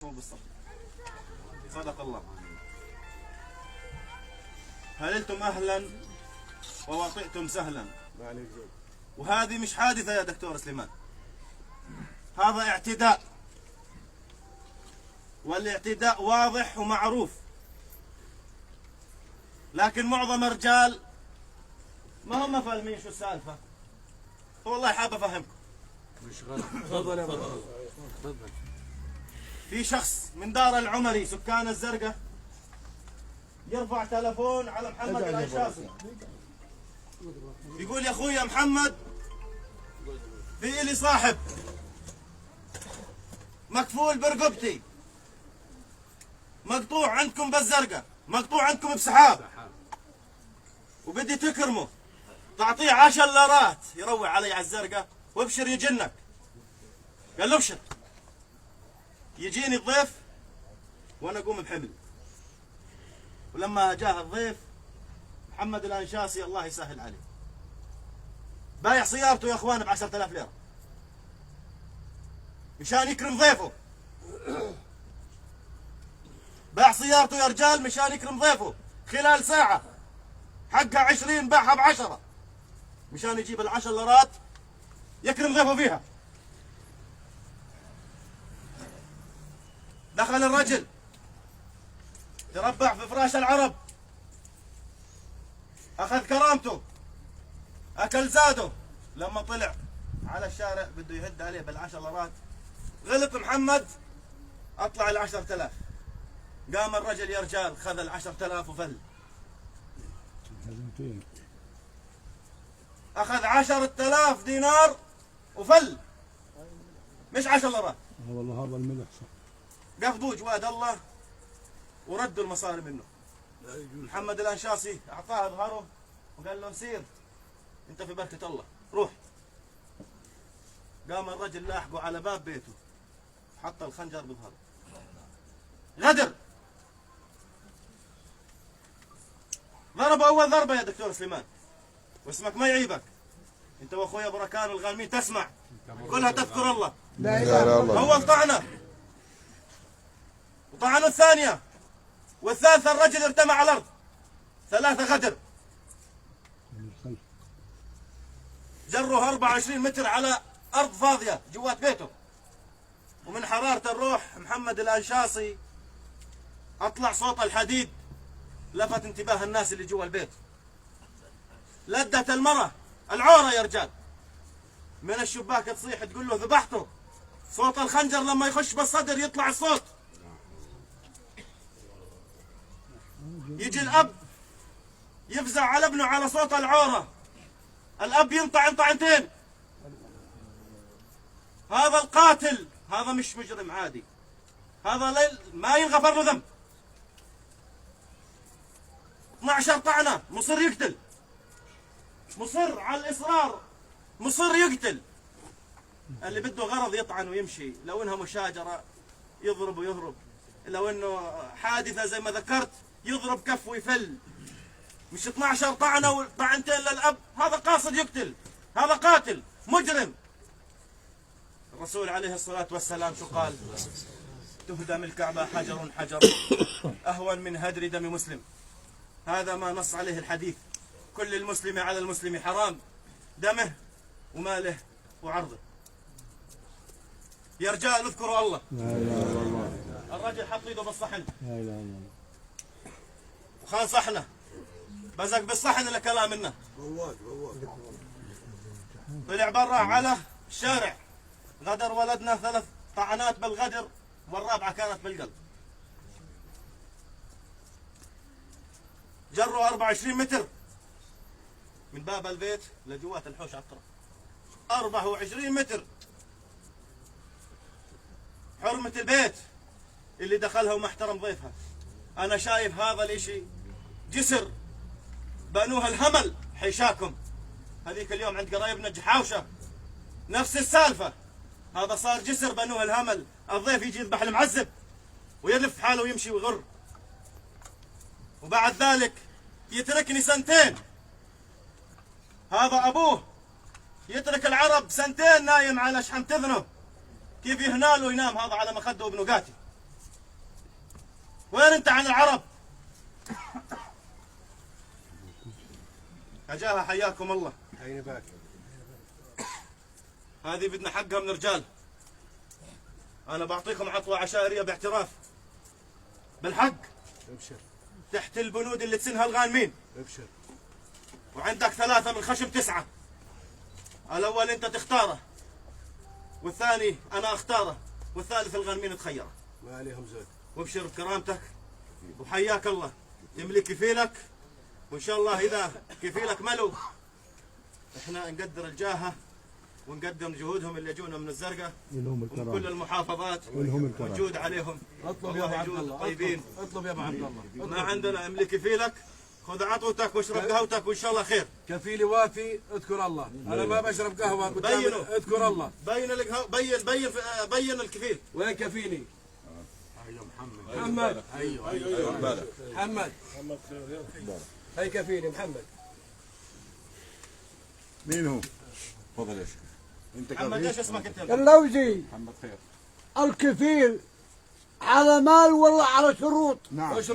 بالصبر. صدق الله. هللتم أهلا ووطئتم سهلا. وهذه مش حادثة يا دكتور سليمان، هذا اعتداء، والاعتداء واضح ومعروف، لكن معظم الرجال ما هم فاهمين شو السالفة. والله حاب أفهمكم. مش غلط. تفضل يا تفضل. في شخص من دار العمري سكان الزرقاء يرفع تلفون على محمد الأنشاسي، يقول يا اخوي محمد في لي صاحب مكفول برقبتي، مقطوع عندكم بالزرقاء، مقطوع عندكم بسحاب، وبدي تكرمه تعطيه 10 ليرات يروع علي على الزرقاء وابشر يجنك. قال له ابشر. يجيني الضيف وانا اقوم بحمل، ولما جاء الضيف محمد الأنشاسي الله يسهل عليه بايع سيارته يا اخوان ب 10,000 ليره مشان يكرم ضيفه. باع سيارته يا رجال مشان يكرم ضيفه، خلال ساعه حقها 20 باعها ب10 مشان يجيب ال10 ليرات يكرم ضيفه فيها. دخل الرجل تربع في فراش العرب، اخذ كرامته، اكل زاده. لما طلع على الشارع بده يهد عليه بال10 ليرات، غلط محمد اطلع ال10,000. قام الرجل يا رجال خذ ال10,000 وفل. اخذ 10,000 دينار وفل، مش 10 ليرات. والله هذا الملح صح. قفضوا جواد الله وردوا المصاري منه. محمد الأنشاسي اعطاه ظهره وقال له سير انت في بركة الله روح. قام الرجل لاحقه على باب بيته، حط الخنجر بظهره. غدر، ضرب اول ضربه يا دكتور سليمان، واسمك ما يعيبك انت واخويا بركان الغانمين تسمع كلها تذكر الله. لا اله الا الله. اول طعنه وطعنه الثانيه والثالثه، الرجل ارتمى على الارض. 3 غدر. جره 24 متر على ارض فاضيه جوات بيته، ومن حراره الروح محمد الأنشاسي اطلع صوت الحديد لفت انتباه الناس اللي جوا البيت. لدت المراه العوره يا رجال من الشباك تصيح تقول له ذبحته. صوت الخنجر لما يخش بالصدر يطلع الصوت. يجي الاب يفزع على ابنه على صوت العوره، الاب ينطع طعنتين. هذا القاتل هذا مش مجرم عادي، هذا ما ينغفر له ذنب. 12 طعنه، مصر يقتل، مصر على الاصرار، مصر يقتل. اللي بده غرض يطعن ويمشي، لو انها مشاجره يضرب ويهرب، لو انه حادثه زي ما ذكرت يضرب كف ويفل. مش 12 طعنه وطعنتين للاب، هذا قاصد يقتل، هذا قاتل مجرم. الرسول عليه الصلاه والسلام شو قال؟ تهدم الكعبه حجر حجر اهون من هدر دم مسلم. هذا ما نص عليه الحديث. كل المسلم على المسلم حرام دمه وماله وعرضه. يا رجال اذكروا الله. لا اله الا الله. الرجل حط ايده بالصحن لا اله الا الله. وخان صحنه بزق بالصحن لكلام منه. طلع برا على الشارع، غدر ولدنا 3 طعنات بالغدر والرابعه كانت بالقلب. جروا 24 متر من باب البيت لجوات الحوش على الطرف. 24 متر. حرمة البيت اللي دخلها وما احترم ضيفها. انا شايف هذا الاشي جسر بنوها الهمل حيشاكم. هذيك اليوم عند قرايبنا جحاوشة نفس السالفة، هذا صار جسر بنوها الهمل. الضيف يجي يذبح المعذب ويلف حاله ويمشي ويغر، وبعد ذلك يتركني 2 سنين. هذا ابوه يترك العرب 2 سنين نايم على شحمة اذنه، كيف يهنال وينام هذا على مخده وابنه قاتل. وين انت عن العرب؟ أجاها حياكم الله. عيني باك. هذه بدنا حقها من رجال. أنا بعطيكم عطوة عشائرية باعتراف بالحق ابشر تحت البنود اللي تسنها الغانمين. ابشر. وعندك 3 من خشم 9. الأول أنت تختاره، والثاني أنا أختاره، والثالث الغانمين تخيره. ما عليهم زود. وابشر بكرامتك وحياك الله. تملك كفيلك، وإن شاء الله إذا كفيلك ملو إحنا نقدر الجاهة ونقدم جهودهم اللي يجونا من الزرقاء ولهم ومن كل الكرامة. المحافظات ولهم الكرامة. ونجود عليهم. اطلب يا ابو الله عبد يجود الله. طيبين. اطلب يا ابو عبد الله. ما عندنا املك كفيلك، خذ عطوتك واشرب قهوتك وإن شاء الله خير. كفيلي وافي اذكر الله. انا ما بشرب قهوه قدام بينوا. اذكر الله. بين بين الكفيل. وين كفيلي؟ ايوه محمد. محمد. ايوه محمد. هي كفيلي محمد. مين هو؟ تفضل يا شيخ. انت محمد ايش اسمك انت؟ اللوزي محمد خير. الكفيل على مال ولا على شروط؟ نعم. اشرب